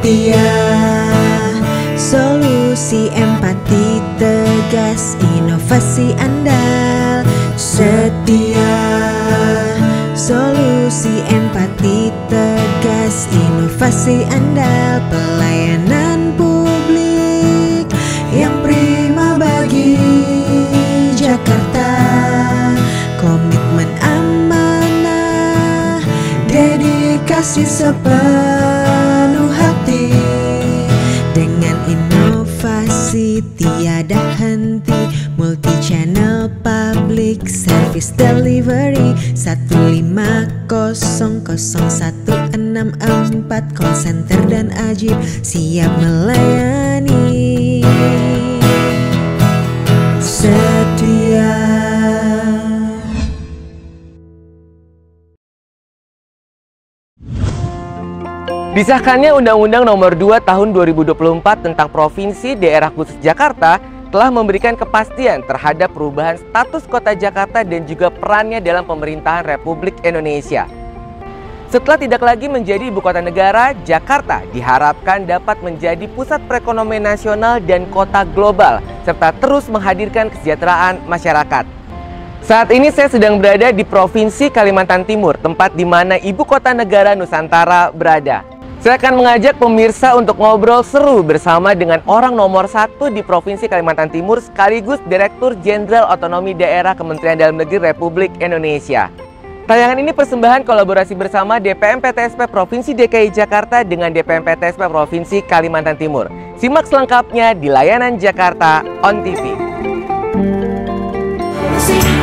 setia, solusi empati tegas, inovasi andal. Setia, solusi empati tegas, inovasi andal. Pelayanan publik yang prima bagi Jakarta. Komitmen amanah, dedikasi sepenuh hati. Dengan inovasi tiada henti, multi channel public service delivery 1500164 call center dan ajib siap melayani. Setia. Disahkannya Undang-Undang Nomor 2 Tahun 2024 tentang Provinsi Daerah Khusus Jakarta telah memberikan kepastian terhadap perubahan status kota Jakarta dan juga perannya dalam pemerintahan Republik Indonesia. Setelah tidak lagi menjadi ibu kota negara, Jakarta diharapkan dapat menjadi pusat perekonomian nasional dan kota global, serta terus menghadirkan kesejahteraan masyarakat. Saat ini saya sedang berada di Provinsi Kalimantan Timur, tempat di mana ibu kota negara Nusantara berada. Saya akan mengajak pemirsa untuk ngobrol seru bersama dengan orang nomor 1 di Provinsi Kalimantan Timur sekaligus Direktur Jenderal Otonomi Daerah Kementerian Dalam Negeri Republik Indonesia. Tayangan ini persembahan kolaborasi bersama DPM PTSP Provinsi DKI Jakarta dengan DPM PTSP Provinsi Kalimantan Timur. Simak selengkapnya di layanan Jakarta On TV.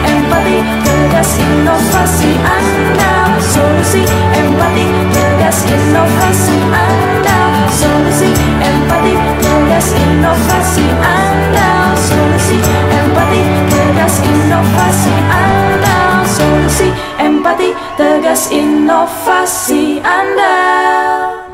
Empati tegas inovasi andal, solusi empati tegas inovasi andal, solusi empati tegas inovasi andal, solusi empati tegas inovasi andal, solusi empati tegas inovasi andal.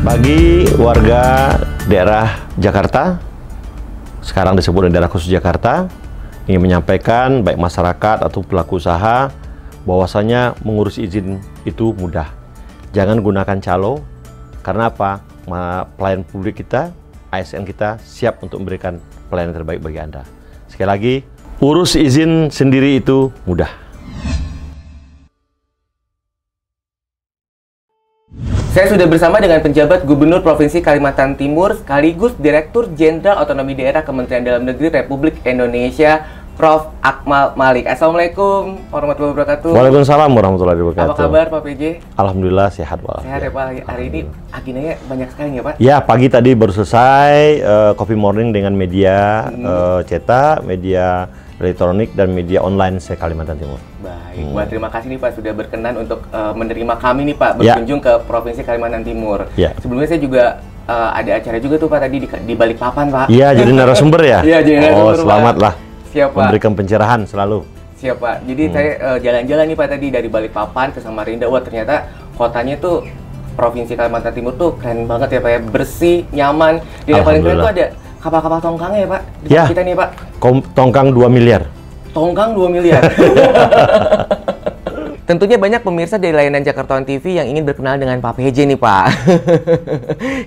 Bagi warga daerah Jakarta, sekarang disebut daerah khusus Jakarta, ingin menyampaikan baik masyarakat atau pelaku usaha bahwasanya mengurus izin itu mudah. Jangan gunakan calo, karena apa? Pelayan publik kita, ASN kita siap untuk memberikan pelayanan terbaik bagi Anda. Sekali lagi, urus izin sendiri itu mudah. Saya sudah bersama dengan penjabat Gubernur Provinsi Kalimantan Timur sekaligus Direktur Jenderal Otonomi Daerah Kementerian Dalam Negeri Republik Indonesia, Prof. Akmal Malik. Assalamualaikum warahmatullahi wabarakatuh. Waalaikumsalam warahmatullahi wabarakatuh. Apa kabar Pak PJ? Alhamdulillah sehat Pak. Sehat ya Pak. Hari ini agendanya banyak sekali ya Pak? Ya, pagi tadi baru selesai Coffee Morning dengan media cetak, media elektronik dan media online se-Kalimantan Timur. Baik, Pak, terima kasih nih Pak sudah berkenan untuk menerima kami nih Pak berkunjung ke Provinsi Kalimantan Timur. Sebelumnya saya juga ada acara juga tuh Pak tadi di Balikpapan Pak. Iya, jadi narasumber ya? Iya, jadi narasumber. Oh, selamat lah. Siap Pak. Memberikan pencerahan selalu. Siap Pak. Jadi saya jalan-jalan nih Pak tadi dari Balikpapan ke Samarinda. Wah, ternyata kotanya tuh Provinsi Kalimantan Timur tuh keren banget ya Pak ya, bersih, nyaman. Dan yang paling keren tuh ada kapal-kapal tongkangnya ya Pak di kita nih Pak. Tongkang 2 miliar. Tongkang 2 miliar. Tentunya banyak pemirsa dari layanan Jakarta On TV yang ingin berkenalan dengan Pak PJ nih Pak.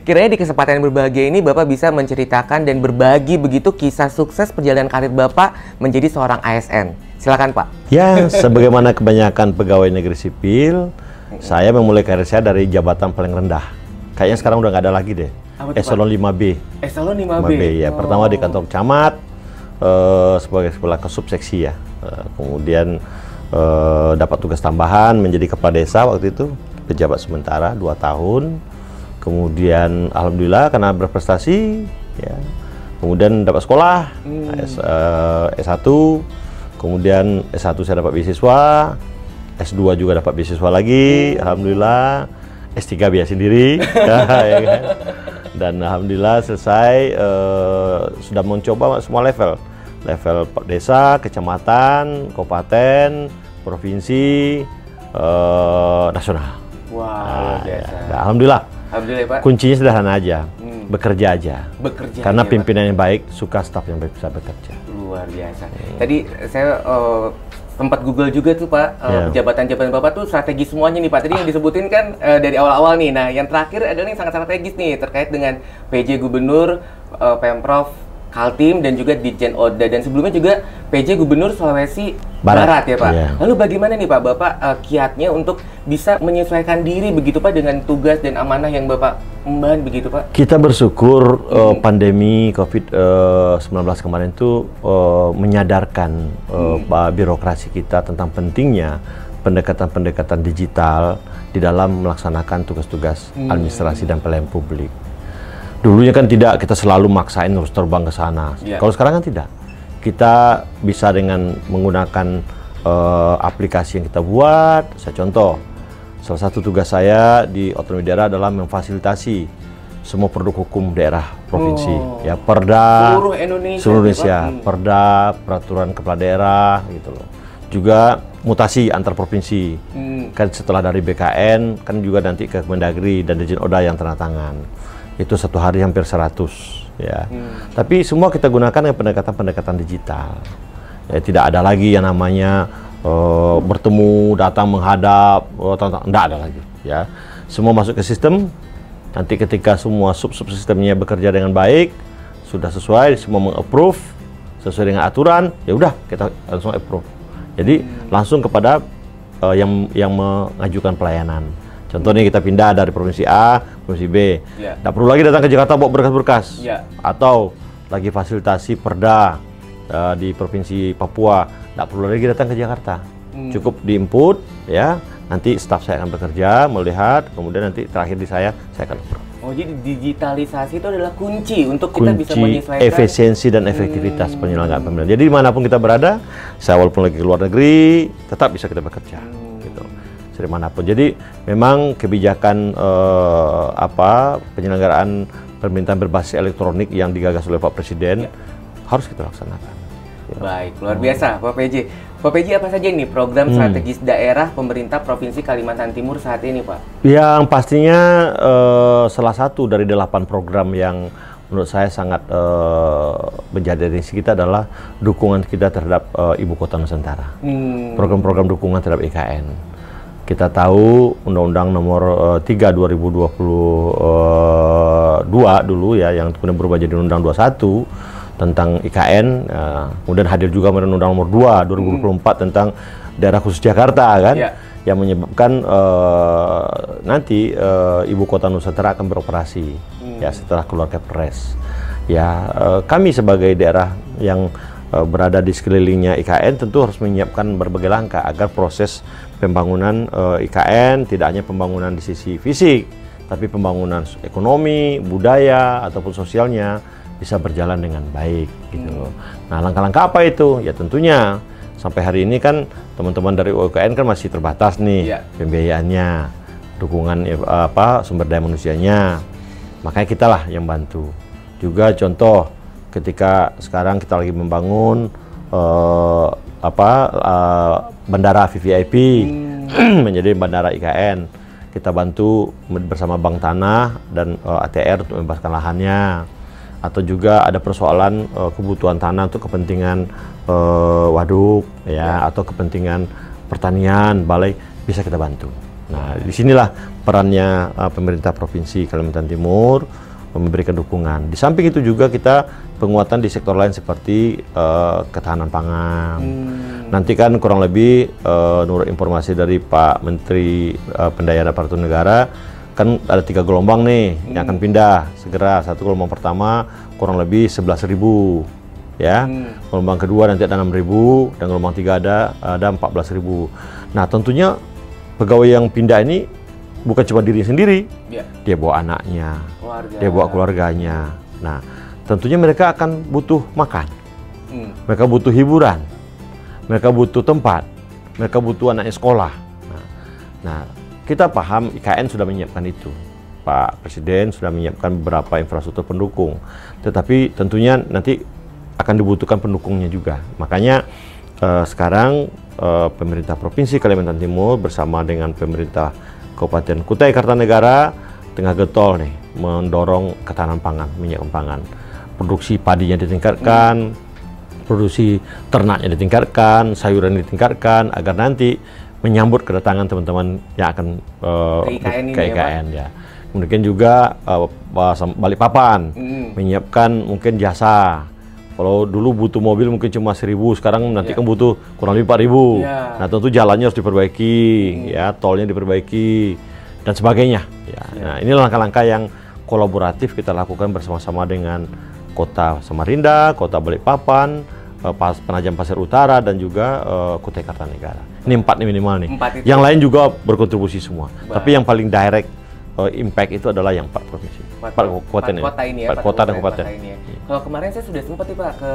Kiranya di kesempatan yang berbahagia ini Bapak bisa menceritakan dan berbagi begitu kisah sukses perjalanan karir Bapak menjadi seorang ASN. Silakan Pak. Ya, sebagaimana kebanyakan pegawai negeri sipil, saya memulai karir saya dari jabatan paling rendah. Kayaknya sekarang udah nggak ada lagi deh. Eselon 5B. Eselon 5B. Ya, pertama di kantor camat sebagai kepala subseksi ya. Kemudian dapat tugas tambahan menjadi kepala desa waktu itu, pejabat sementara 2 tahun. Kemudian alhamdulillah karena berprestasi ya, kemudian dapat sekolah, S1, kemudian S1 saya dapat beasiswa, S2 juga dapat beasiswa lagi, alhamdulillah, S3 biaya sendiri, ya kan? Dan alhamdulillah selesai, sudah mencoba semua level desa, kecamatan, kabupaten, provinsi, nasional. Wah, biasa. Nah, alhamdulillah. Alhamdulillah, Pak. Kuncinya sederhana aja, bekerja aja. Bekerja Karena aja, Pak. pimpinan yang baik suka staf yang baik bisa bekerja. Luar biasa. Tadi saya sempat Google juga tuh, Pak, jabatan-jabatan Bapak tuh strategis semuanya nih, Pak. Tadi yang disebutin kan dari awal-awal nih. Nah, yang terakhir adalah yang sangat strategis nih terkait dengan PJ Gubernur, Pemprov Kaltim dan juga Ditjen Oda, dan sebelumnya juga PJ Gubernur Sulawesi Barat ya, Pak. Iya. Lalu bagaimana nih, Pak, Bapak kiatnya untuk bisa menyesuaikan diri begitu, Pak, dengan tugas dan amanah yang Bapak emban begitu, Pak? Kita bersyukur pandemi COVID-19 kemarin itu menyadarkan birokrasi kita tentang pentingnya pendekatan-pendekatan digital di dalam melaksanakan tugas-tugas administrasi dan pelayanan publik. Dulunya kan tidak, kita selalu maksain harus terbang ke sana. Kalau sekarang kan tidak. Kita bisa dengan menggunakan aplikasi yang kita buat. Saya contoh, salah satu tugas saya di otonomi daerah adalah memfasilitasi semua produk hukum daerah provinsi. Ya, Perda seluruh Indonesia, Perda, peraturan kepala daerah gitu loh. Juga mutasi antar provinsi. Kan setelah dari BKN kan juga nanti ke Kemendagri dan Ditjen Oda yang tanda tangan. Itu satu hari hampir 100 ya. Tapi semua kita gunakan dengan pendekatan-pendekatan digital. Ya, tidak ada lagi yang namanya bertemu, datang menghadap, tidak ada lagi ya. Semua masuk ke sistem. Nanti ketika semua sub-sistemnya bekerja dengan baik, sudah sesuai, semua meng-approve sesuai dengan aturan, ya udah kita langsung approve. Jadi langsung kepada yang mengajukan pelayanan. Contohnya kita pindah dari provinsi A, provinsi B. Tidak perlu lagi datang ke Jakarta bawa berkas-berkas. Atau lagi fasilitasi Perda di provinsi Papua, tidak perlu lagi datang ke Jakarta. Cukup di-input, ya. Nanti staf saya akan bekerja, melihat, kemudian nanti terakhir di saya akan approve. Oh, jadi digitalisasi itu adalah kunci untuk kita bisa menyesuaikan efisiensi dan efektivitas penyelenggaraan pemerintahan. Jadi dimanapun kita berada, saya walaupun lagi ke luar negeri, tetap bisa kita bekerja. Gitu. Dari manapun. Jadi memang kebijakan penyelenggaraan pemerintahan berbasis elektronik yang digagas oleh Pak Presiden harus kita laksanakan. Baik, luar biasa Pak PJ. Pak PJ, apa saja nih program strategis daerah pemerintah Provinsi Kalimantan Timur saat ini, Pak? Yang pastinya salah satu dari 8 program yang menurut saya sangat menjadi dari kita adalah dukungan kita terhadap Ibu Kota Nusantara. Program-program dukungan terhadap IKN. Kita tahu Undang-Undang Nomor 3 2022 dulu ya, yang kemudian berubah jadi Undang-Undang 21 tentang IKN, kemudian hadir juga Undang-Undang Nomor 2 2024 tentang Daerah Khusus Jakarta kan, yang menyebabkan nanti Ibu Kota Nusantara akan beroperasi ya setelah keluar Kepres. Ya, kami sebagai daerah yang berada di sekelilingnya IKN tentu harus menyiapkan berbagai langkah agar proses pembangunan IKN tidak hanya pembangunan di sisi fisik, tapi pembangunan ekonomi, budaya, ataupun sosialnya bisa berjalan dengan baik gitu loh. Nah, langkah-langkah apa itu? Ya tentunya sampai hari ini kan teman-teman dari UKN kan masih terbatas nih pembiayaannya, dukungan sumber daya manusianya. Makanya kita lah yang bantu. Juga contoh ketika sekarang kita lagi membangun bandara VVIP menjadi bandara IKN. Kita bantu bersama Bank Tanah dan ATR untuk membebaskan lahannya. Atau juga ada persoalan kebutuhan tanah untuk kepentingan waduk ya, atau kepentingan pertanian, balai, bisa kita bantu. Nah, disinilah perannya pemerintah Provinsi Kalimantan Timur memberikan dukungan. Di samping itu juga kita penguatan di sektor lain seperti ketahanan pangan. Nanti kan kurang lebih menurut informasi dari Pak Menteri Pendayaan Aparatur Negara, kan ada 3 gelombang nih yang akan pindah segera. Satu gelombang pertama kurang lebih 11.000 ya. Gelombang kedua nanti ada 6.000 dan gelombang 3 ada 14.000. Nah, tentunya pegawai yang pindah ini bukan cuma diri sendiri. Dia bawa anaknya, dia bawa keluarganya. Nah, tentunya mereka akan butuh makan, mereka butuh hiburan, mereka butuh tempat, mereka butuh anaknya sekolah. Nah, kita paham IKN sudah menyiapkan itu. Pak Presiden sudah menyiapkan beberapa infrastruktur pendukung, tetapi tentunya nanti akan dibutuhkan pendukungnya juga. Makanya sekarang pemerintah Provinsi Kalimantan Timur bersama dengan pemerintah Kabupaten Kutai Kartanegara tengah getol nih mendorong ketahanan pangan, minyak pangan. Produksi padinya ditingkatkan, produksi ternaknya ditingkatkan, sayuran ditingkatkan agar nanti menyambut kedatangan teman-teman yang akan ke IKN ya. Kemudian juga Balikpapan menyiapkan mungkin jasa. Kalau dulu butuh mobil mungkin cuma 1.000, sekarang nanti kan butuh kurang lebih 4.000. Nah tentu jalannya harus diperbaiki, ya tolnya diperbaiki dan sebagainya. Ya. Nah ini langkah-langkah yang kolaboratif kita lakukan bersama-sama dengan Kota Samarinda, Kota Balikpapan, Penajam Pasir Utara dan juga Kutai Kartanegara. Ini 4 nih minimal nih. Yang lain juga berkontribusi semua. Tapi yang paling direct impact itu adalah yang 4 provinsi, 4 kabupaten ini. Ya, 4 kota dan kabupaten. Ya. Kalau kemarin saya sudah sempat Pak ke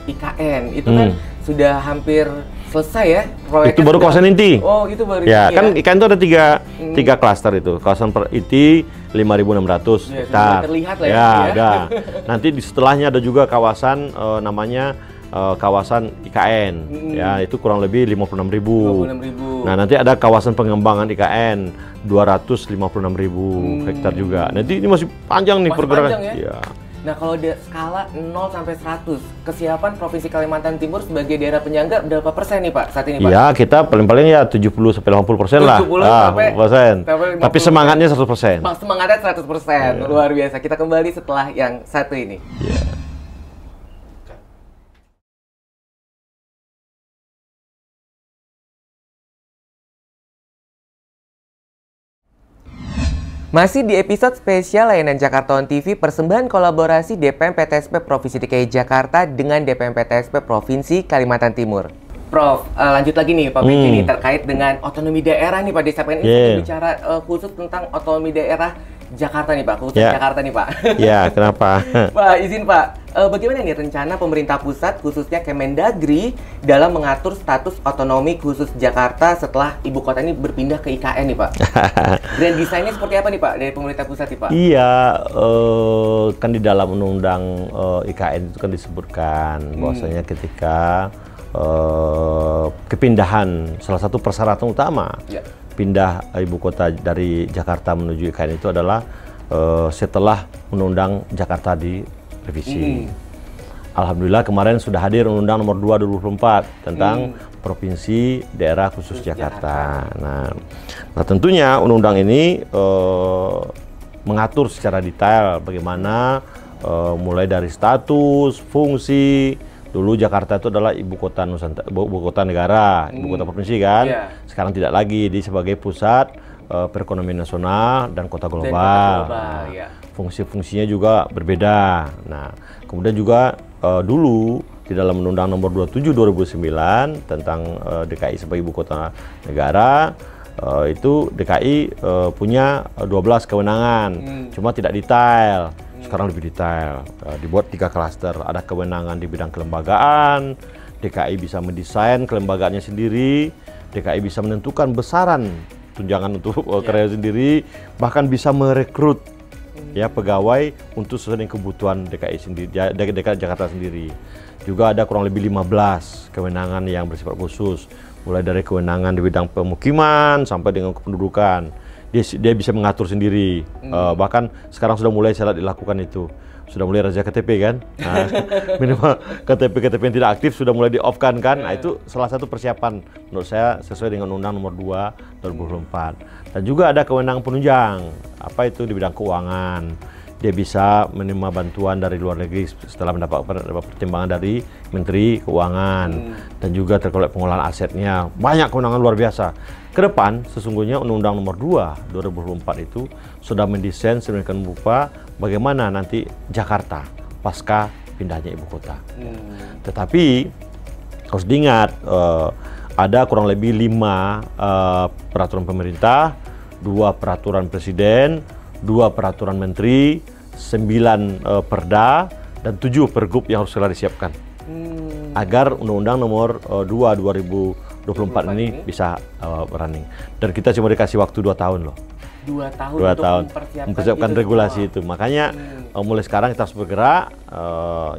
IKN, itu kan sudah hampir selesai ya proyeknya. Itu baru kawasan inti. Oh, itu baru ya, kan IKN itu ada tiga klaster itu. Kawasan inti 5.600 hektar. Terlihat lah ya. Ada. Nanti di setelahnya ada juga kawasan namanya kawasan IKN, ya itu kurang lebih 56.000. Nah nanti ada kawasan pengembangan IKN 256.000 hektar juga. Nanti ini masih panjang nih pergerakan. Ya? Nah kalau skala 0 sampai 100, kesiapan Provinsi Kalimantan Timur sebagai daerah penyangga berapa persen nih Pak saat ini Pak? Ya kita paling-paling ya 70-80% lah. 70% Tapi semangatnya 100%. Semangatnya 100%, luar biasa. Kita kembali setelah yang satu ini. Masih di episode spesial layanan Jakarta On TV, persembahan kolaborasi DPM PTSP Provinsi DKI Jakarta dengan DPM PTSP Provinsi Kalimantan Timur. Prof, lanjut lagi nih Pak Benji nih terkait dengan otonomi daerah nih Pak. Di segmen ini kita bicara khusus tentang otonomi daerah Jakarta nih Pak, khusus Jakarta nih Pak. Ya, kenapa? Pak, izin Pak, bagaimana nih rencana pemerintah pusat khususnya Kemendagri dalam mengatur status otonomi khusus Jakarta setelah ibu kota ini berpindah ke IKN nih Pak? Grand design-nya seperti apa nih Pak dari pemerintah pusat nih Pak? Iya, kan di dalam undang-undang IKN itu kan disebutkan bahwasanya ketika kepindahan, salah satu persyaratan utama pindah ibu kota dari Jakarta menuju IKN itu adalah setelah undang-undang Jakarta direvisi. Alhamdulillah kemarin sudah hadir undang-undang nomor 2 2024 tentang Provinsi Daerah Khusus Jakarta. Nah tentunya undang-undang ini mengatur secara detail bagaimana mulai dari status, fungsi. Dulu Jakarta itu adalah ibu kota Nusantara, ibu kota negara, ibu kota provinsi kan. Sekarang tidak lagi, di sebagai pusat perekonomian nasional dan kota global. Fungsi-fungsinya juga berbeda. Nah, kemudian juga dulu di dalam Undang-Undang Nomor 27 2009 tentang DKI sebagai ibu kota negara, itu DKI punya 12 kewenangan, cuma tidak detail. Sekarang lebih detail, dibuat 3 klaster. Ada kewenangan di bidang kelembagaan, DKI bisa mendesain kelembagaannya sendiri, DKI bisa menentukan besaran tunjangan untuk karyawan sendiri, bahkan bisa merekrut ya pegawai untuk sesuai dengan kebutuhan DKI sendiri, DKI Jakarta sendiri. Juga ada kurang lebih 15 kewenangan yang bersifat khusus, mulai dari kewenangan di bidang pemukiman sampai dengan kependudukan. Dia bisa mengatur sendiri, bahkan sekarang sudah mulai saya dilakukan itu, sudah mulai razia KTP kan, nah, minimal KTP yang tidak aktif sudah mulai di-off-kan kan, nah itu salah satu persiapan menurut saya sesuai dengan Undang Nomor 2 2024. Dan juga ada kewenangan penunjang, apa itu di bidang keuangan, dia bisa menerima bantuan dari luar negeri setelah mendapat pertimbangan dari Menteri Keuangan, dan juga terkait pengolahan asetnya, banyak kewenangan luar biasa. Ke depan, sesungguhnya Undang-Undang Nomor 2 2024 itu sudah mendesain sedemikian rupa bagaimana nanti Jakarta pasca pindahnya ibu kota. Tetapi harus diingat, ada kurang lebih 5 peraturan pemerintah, 2 peraturan presiden, 2 peraturan menteri, 9 perda, dan 7 pergub yang harus segera disiapkan agar Undang-Undang Nomor 2 2024 ini bisa running. Dan kita cuma dikasih waktu 2 tahun loh. 2 tahun 2 untuk tahun mempersiapkan regulasi semua. itu. Makanya mulai sekarang kita harus bergerak.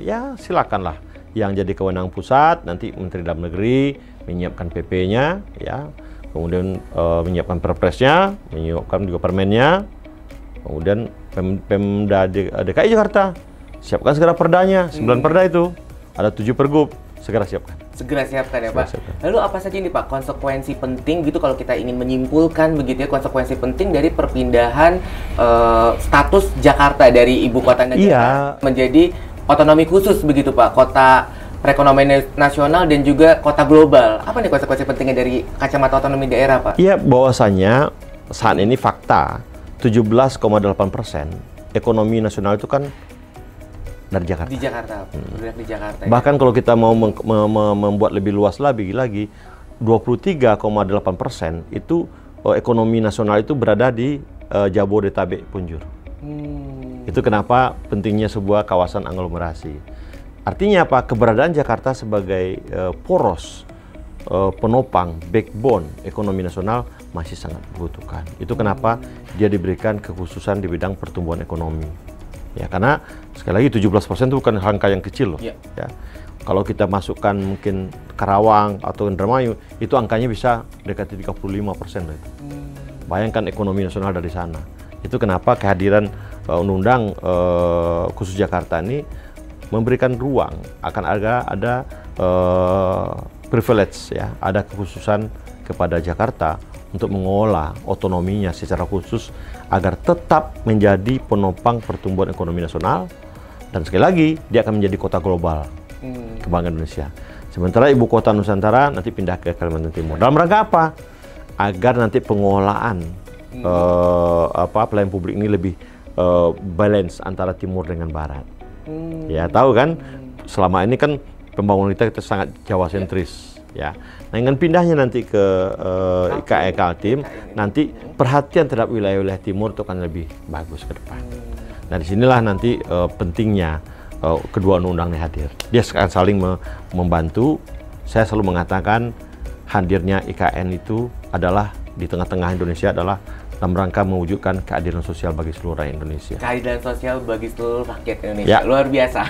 Ya silakanlah yang jadi kewenangan pusat, nanti Menteri Dalam Negeri menyiapkan PP-nya, ya, kemudian menyiapkan Perpresnya, menyiapkan juga Permennya, kemudian Pemda DKI Jakarta siapkan segera perdanya. 9 perda itu ada 7 pergub, segera siapkan. Segera siapkan ya Pak. Siapkan. Lalu apa saja ini Pak konsekuensi penting gitu kalau kita ingin menyimpulkan begitu ya, konsekuensi penting dari perpindahan status Jakarta dari ibu kota negara menjadi otonomi khusus begitu Pak, kota perekonomian nasional dan juga kota global. Apa nih konsekuensi pentingnya dari kacamata otonomi daerah Pak? Iya, bahwasanya saat ini fakta 17,8% ekonomi nasional itu kan dari Jakarta. Di Jakarta, bergerak di Jakarta. Bahkan kalau kita mau membuat lebih luas lagi, 23,8% itu ekonomi nasional itu berada di Jabodetabek Punjur. Itu kenapa pentingnya sebuah kawasan aglomerasi. Artinya apa? Keberadaan Jakarta sebagai poros penopang, backbone ekonomi nasional masih sangat dibutuhkan. Itu kenapa dia diberikan kekhususan di bidang pertumbuhan ekonomi. Ya, karena sekali lagi 17% itu bukan angka yang kecil loh. Ya. Kalau kita masukkan mungkin Karawang atau Indramayu, itu angkanya bisa dekati 35% loh itu. Bayangkan ekonomi nasional dari sana. Itu kenapa kehadiran undang-undang khusus Jakarta ini memberikan ruang akan ada privilege, ya, ada kekhususan kepada Jakarta untuk mengolah otonominya secara khusus agar tetap menjadi penopang pertumbuhan ekonomi nasional, dan sekali lagi dia akan menjadi kota global kebanggaan Indonesia. Sementara ibu kota Nusantara nanti pindah ke Kalimantan Timur. Dalam rangka apa? Agar nanti pengolahan pelayanan publik ini lebih balance antara timur dengan barat. Ya, tahu kan selama ini kan pembangunan kita sangat Jawa sentris, ya. Nah, dengan pindahnya nanti ke IKE Kaltim, nanti perhatian terhadap wilayah-wilayah timur itu akan lebih bagus ke depan. Nah, disinilah nanti pentingnya kedua undang-undang ini hadir. Dia akan saling membantu. Saya selalu mengatakan hadirnya IKN itu adalah di tengah-tengah Indonesia adalah dalam rangka mewujudkan keadilan sosial bagi seluruh rakyat Indonesia. Keadilan sosial bagi seluruh rakyat Indonesia. Luar biasa.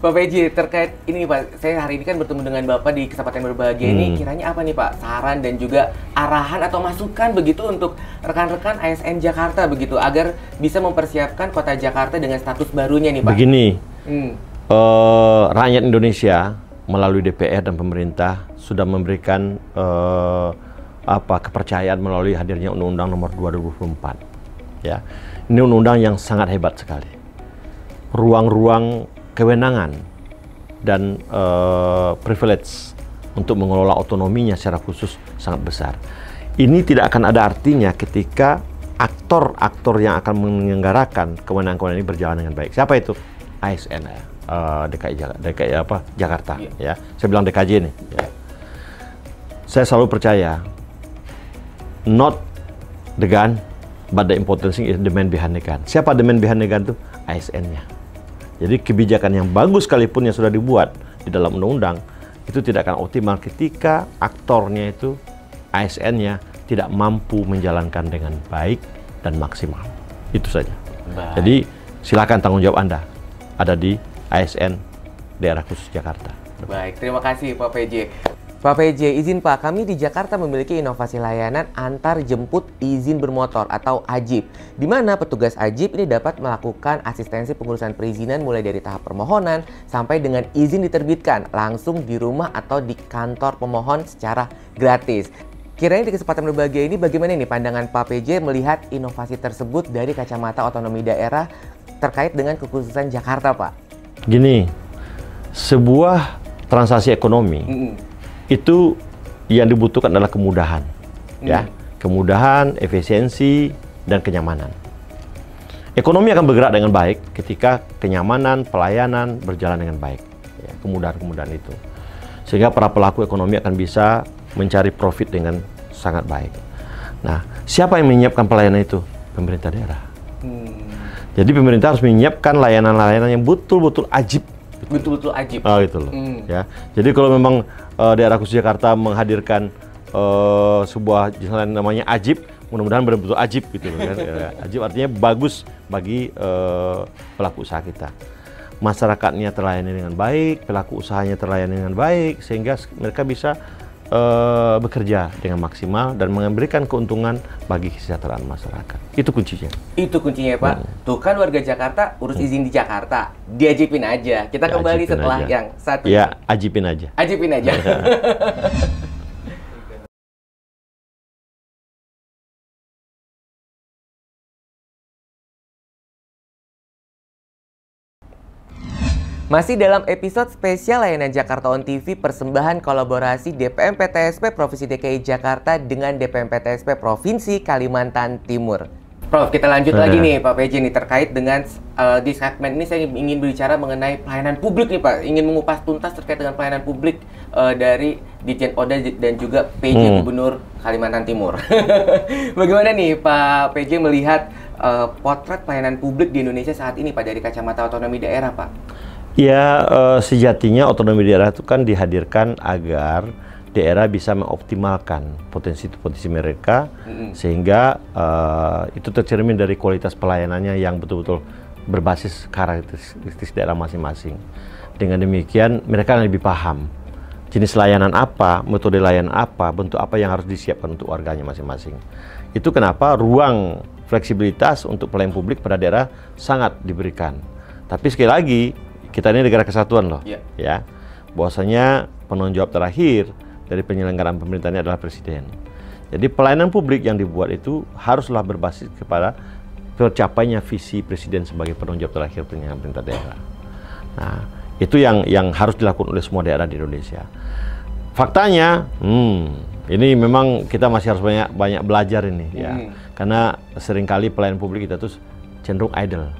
Pak PJ, terkait ini Pak, saya hari ini kan bertemu dengan Bapak di kesempatan berbahagia ini, kiranya apa nih Pak saran dan juga arahan atau masukan begitu untuk rekan-rekan ASN Jakarta begitu agar bisa mempersiapkan kota Jakarta dengan status barunya nih Pak? Begini, rakyat Indonesia melalui DPR dan pemerintah sudah memberikan kepercayaan melalui hadirnya Undang-Undang Nomor 2 2024. Ya, ini undang-undang yang sangat hebat sekali. Ruang-ruang kewenangan dan privilege untuk mengelola otonominya secara khusus sangat besar. Ini tidak akan ada artinya ketika aktor-aktor yang akan menyelenggarakan kewenangan-kewenangan ini berjalan dengan baik. Siapa itu? ASN, DKI Jakarta. Ya, saya bilang DKJ nih. Ya. Saya selalu percaya. Not the gun, but the important thing is the man behind the gun. Siapa the man behind the gun itu? ASN-nya. Jadi kebijakan yang bagus sekalipun yang sudah dibuat di dalam undang-undang itu tidak akan optimal ketika aktornya itu ASN-nya tidak mampu menjalankan dengan baik dan maksimal. Itu saja. Baik. Jadi silakan tanggung jawab Anda ada di ASN Daerah Khusus Jakarta. Baik, terima kasih Pak PJ. Pak PJ, izin Pak, kami di Jakarta memiliki inovasi layanan antar jemput izin bermotor atau AJIP, di mana petugas AJIP ini dapat melakukan asistensi pengurusan perizinan mulai dari tahap permohonan sampai dengan izin diterbitkan langsung di rumah atau di kantor pemohon secara gratis. Kiranya di kesempatan berbahagia ini bagaimana nih pandangan Pak PJ melihat inovasi tersebut dari kacamata otonomi daerah terkait dengan kekhususan Jakarta, Pak? Gini, sebuah transaksi ekonomi itu yang dibutuhkan adalah kemudahan, ya, kemudahan, efisiensi, dan kenyamanan. Ekonomi akan bergerak dengan baik ketika kenyamanan, pelayanan berjalan dengan baik, ya, kemudahan-kemudahan itu, sehingga para pelaku ekonomi akan bisa mencari profit dengan sangat baik. Nah, siapa yang menyiapkan pelayanan itu? Pemerintah daerah. Jadi pemerintah harus menyiapkan layanan-layanan yang betul-betul ajib. Betul-betul ajib. Gitu loh. Ya. Jadi kalau memang daerah khusus Jakarta menghadirkan sebuah jalan namanya ajib, mudah-mudahan benar-betul ajib gitu loh, kan. Ajib artinya bagus bagi pelaku usaha kita. Masyarakatnya terlayani dengan baik, pelaku usahanya terlayani dengan baik, sehingga mereka bisa bekerja dengan maksimal dan memberikan keuntungan bagi kesejahteraan masyarakat. Itu kuncinya. Itu kuncinya, Pak. Tuh kan warga Jakarta urus izin di Jakarta, diajipin aja. Kita kembali setelah yang satu. Ya, ajipin aja. Ajipin aja. Masih dalam episode spesial layanan Jakarta On TV persembahan kolaborasi DPM PTSP Provinsi DKI Jakarta dengan DPM PTSP Provinsi Kalimantan Timur. Prof, kita lanjut lagi nih Pak PJ nih terkait dengan di segmen ini saya ingin berbicara mengenai pelayanan publik nih Pak. Ingin mengupas tuntas terkait dengan pelayanan publik dari Ditjen Oda dan juga PJ Gubernur Kalimantan Timur. Bagaimana nih Pak PJ melihat potret pelayanan publik di Indonesia saat ini Pak dari kacamata otonomi daerah Pak? Ya, sejatinya otonomi daerah itu kan dihadirkan agar daerah bisa mengoptimalkan potensi mereka, sehingga itu tercermin dari kualitas pelayanannya yang betul-betul berbasis karakteristik daerah masing-masing. Dengan demikian, mereka lebih paham jenis layanan apa, metode layanan apa, bentuk apa yang harus disiapkan untuk warganya masing-masing. Itu kenapa ruang fleksibilitas untuk pelayanan publik pada daerah sangat diberikan. Tapi sekali lagi, kita ini negara kesatuan loh, ya. Bahwasanya penanggung jawab terakhir dari penyelenggaraan pemerintahan adalah presiden. Jadi pelayanan publik yang dibuat itu haruslah berbasis kepada tercapainya visi presiden sebagai penanggung jawab terakhir penyelenggaraan pemerintah daerah. Nah, itu yang harus dilakukan oleh semua daerah di Indonesia. Faktanya, ini memang kita masih harus banyak belajar ini, ya. Karena seringkali pelayanan publik kita tuh cenderung idle,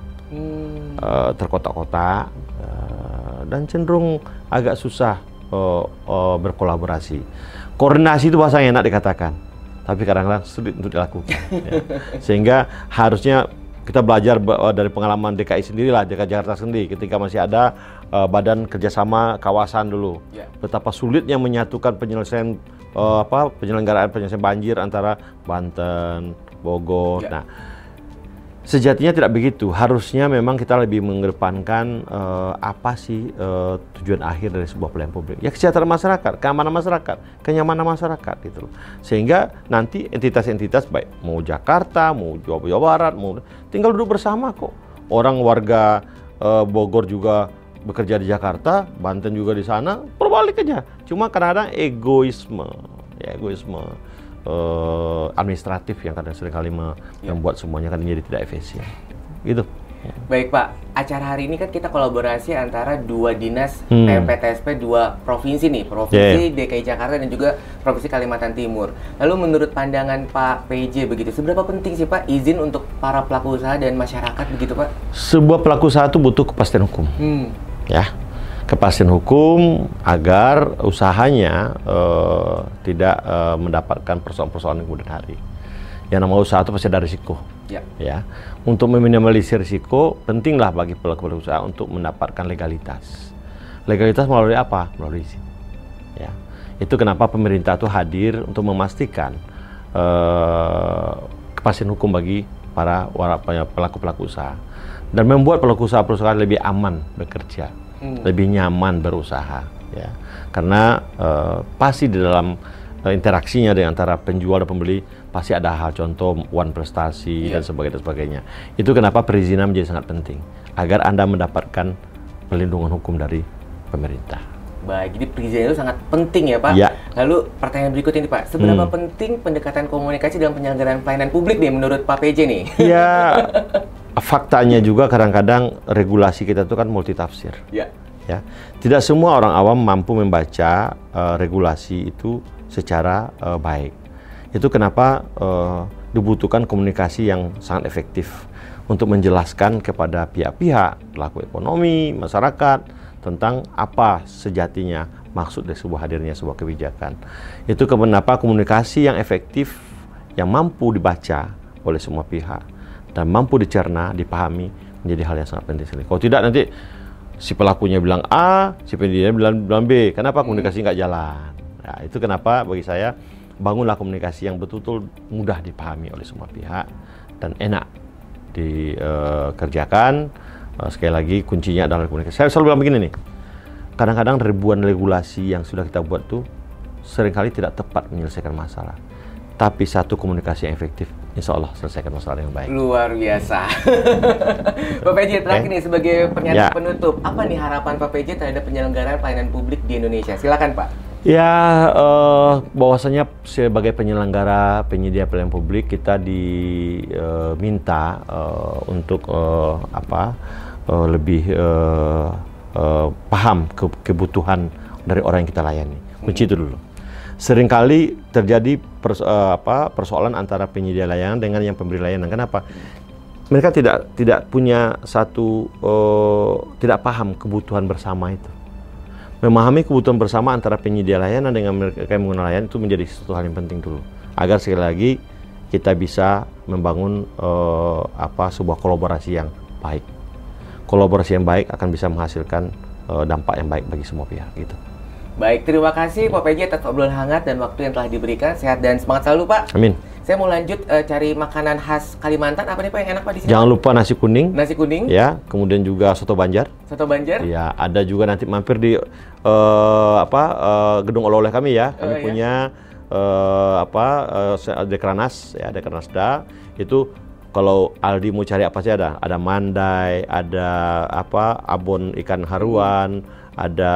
terkotak-kotak. Dan cenderung agak susah berkolaborasi. Koordinasi itu bahasa yang enak dikatakan, tapi kadang-kadang sulit untuk dilakukan. Ya. Sehingga harusnya kita belajar dari pengalaman DKI sendirilah, DKI Jakarta sendiri, ketika masih ada badan kerjasama kawasan dulu. Betapa sulitnya menyatukan penyelesaian penyelenggaraan banjir antara Banten, Bogor. Nah, sejatinya tidak begitu. Harusnya memang kita lebih mengedepankan apa sih tujuan akhir dari sebuah pelayanan publik. Ya kesejahteraan masyarakat, keamanan masyarakat, kenyamanan masyarakat gitu loh. Sehingga nanti entitas-entitas baik mau Jakarta, mau Jawa Barat, mau tinggal duduk bersama kok. Orang warga Bogor juga bekerja di Jakarta, Banten juga di sana, berbalik aja. Cuma kadang-kadang egoisme administratif yang kadang seringkali membuat semuanya kan jadi tidak efisien. Gitu. Baik Pak, acara hari ini kan kita kolaborasi antara dua dinas PMPTSP, dua provinsi nih, Provinsi DKI Jakarta dan juga Provinsi Kalimantan Timur. Lalu menurut pandangan Pak PJ begitu, seberapa penting sih Pak izin untuk para pelaku usaha dan masyarakat begitu Pak? Sebuah pelaku usaha itu butuh kepastian hukum. Ya. Kepastian hukum agar usahanya tidak mendapatkan persoalan-persoalan di kemudian hari. Yang namanya usaha itu pasti ada risiko. Ya. Untuk meminimalisir risiko, pentinglah bagi pelaku usaha untuk mendapatkan legalitas. Legalitas melalui apa? Melalui izin. Ya. Itu kenapa pemerintah itu hadir untuk memastikan kepastian hukum bagi para pelaku-pelaku usaha dan membuat pelaku usaha-perusahaan lebih aman bekerja. Lebih nyaman berusaha, ya, karena pasti di dalam interaksinya dengan antara penjual dan pembeli pasti ada hal contoh one prestasi dan sebagainya. Itu kenapa perizinan menjadi sangat penting agar Anda mendapatkan perlindungan hukum dari pemerintah. Baik, jadi perizinan itu sangat penting ya Pak. Lalu pertanyaan berikutnya nih Pak, seberapa penting pendekatan komunikasi dalam penyelenggaraan pelayanan publik nih menurut Pak PJ nih? Ya. Faktanya juga kadang-kadang regulasi kita itu kan multitafsir. Ya. Tidak semua orang awam mampu membaca regulasi itu secara baik. Itu kenapa dibutuhkan komunikasi yang sangat efektif untuk menjelaskan kepada pihak-pihak, pelaku ekonomi, masyarakat tentang apa sejatinya maksud dari hadirnya sebuah kebijakan. Itu kenapa komunikasi yang efektif, yang mampu dibaca oleh semua pihak dan mampu dicerna, dipahami, menjadi hal yang sangat penting sekali. Kalau tidak nanti si pelakunya bilang A, si pendidikannya bilang B. Kenapa komunikasi nggak jalan? Nah, itu kenapa bagi saya bangunlah komunikasi yang betul-betul mudah dipahami oleh semua pihak dan enak dikerjakan. Sekali lagi kuncinya adalah komunikasi. Saya selalu bilang begini nih, kadang-kadang ribuan regulasi yang sudah kita buat tuh seringkali tidak tepat menyelesaikan masalah. Tapi satu komunikasi yang efektif, insya Allah selesaikan masalah yang baik. Luar biasa. Pak PJ, terakhir nih sebagai pernyataan penutup, apa nih harapan Pak PJ terhadap penyelenggaraan pelayanan publik di Indonesia? Silakan Pak. Ya, bahwasanya sebagai penyelenggara penyedia pelayanan publik kita diminta untuk lebih paham kebutuhan dari orang yang kita layani. Kunci itu dulu. Seringkali terjadi persoalan antara penyedia layanan dengan yang pemberi layanan. Kenapa? Mereka tidak punya tidak paham kebutuhan bersama itu. Memahami kebutuhan bersama antara penyedia layanan dengan mereka yang menggunakan layanan itu menjadi sesuatu hal yang penting dulu. Agar sekali lagi kita bisa membangun sebuah kolaborasi yang baik. Kolaborasi yang baik akan bisa menghasilkan dampak yang baik bagi semua pihak gitu. Baik, terima kasih Pak PJ atas obrolan hangat dan waktu yang telah diberikan. Sehat dan semangat selalu Pak. Amin. Saya mau lanjut cari makanan khas Kalimantan. Apa nih Pak yang enak Pak di sini? Jangan lupa nasi kuning. Nasi kuning. Ya, kemudian juga soto Banjar. Soto Banjar. Ya, ada juga nanti mampir di gedung oleh-oleh kami ya. Kami punya Dekranasda ya, Dekranasda itu. Kalau Aldi mau cari apa sih ada mandai, ada abon ikan haruan, ada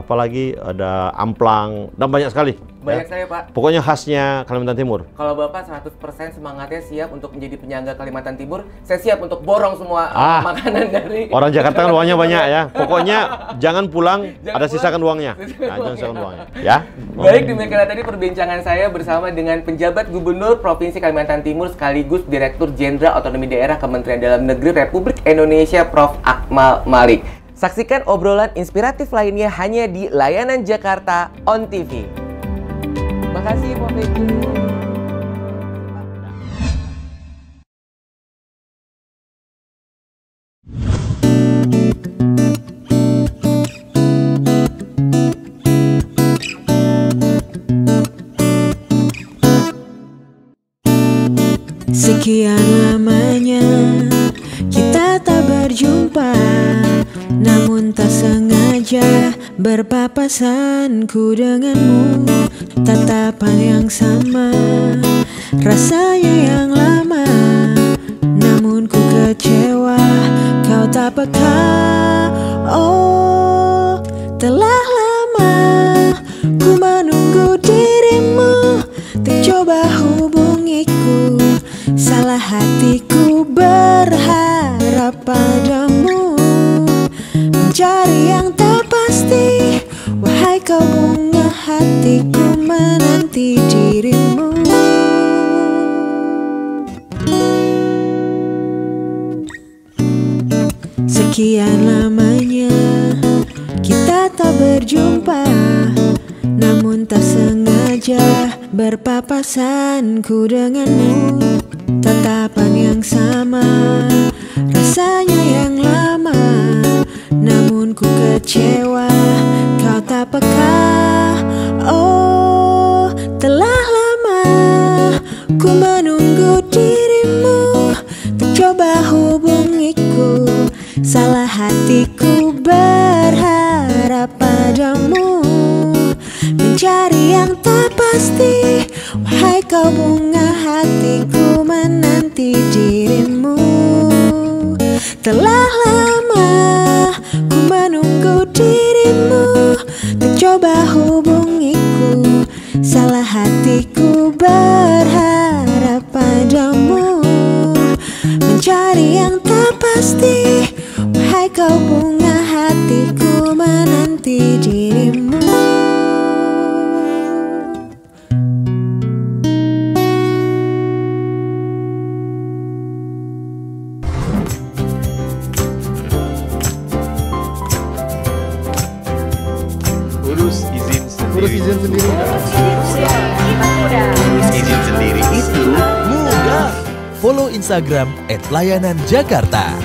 ada amplang dan banyak sekali. Banyak sekali Pak. Pokoknya khasnya Kalimantan Timur. Kalau Bapak 100% semangatnya siap untuk menjadi penyangga Kalimantan Timur, saya siap untuk borong semua makanan dari orang Jakarta kan uangnya banyak ya. Pokoknya jangan pulang, ada sisakan uangnya. Jangan sisakan uangnya. Ya. Baik, demikianlah tadi perbincangan saya bersama dengan penjabat Gubernur Provinsi Kalimantan Timur sekaligus Direktur Jenderal Otonomi Daerah Kementerian Dalam Negeri Republik Indonesia, Prof. Akmal Malik. Saksikan obrolan inspiratif lainnya hanya di Layanan Jakarta on TV. Makasih Pak PJ. Sekian lamanya kita tak berjumpa, namun tak sengaja berpapasan ku denganmu. Tatapan yang sama, rasanya yang lama, namun ku kecewa, kau tak peka. Oh, telah lama ku menunggu dirimu, tak coba hubungiku. Salah hatiku berharap padamu, mencari yang tak pasti. Wahai kau bunga hatiku, menanti dirimu. Sekian lamanya kita tak berjumpa, namun tak sengaja berpapasan ku denganmu. Tatapan yang sama, rasanya yang lama, namun ku kecewa, kau tak peka. Oh, telah lama ku menunggu dirimu, tak coba hubungiku. Salah hatiku berharap padamu, mencari yang tak pasti. Wahai kau bunga hatiku, menanti dirimu. Telah lama ku menunggu dirimu, tak coba hubungiku. Salah hatiku berharap padamu, mencari yang tak pasti. Wahai kau bunga hatiku, menanti dirimu. Urus izin sendiri. Urus izin sendiri. Urus izin sendiri itu mudah. Follow Instagram @layananjakarta.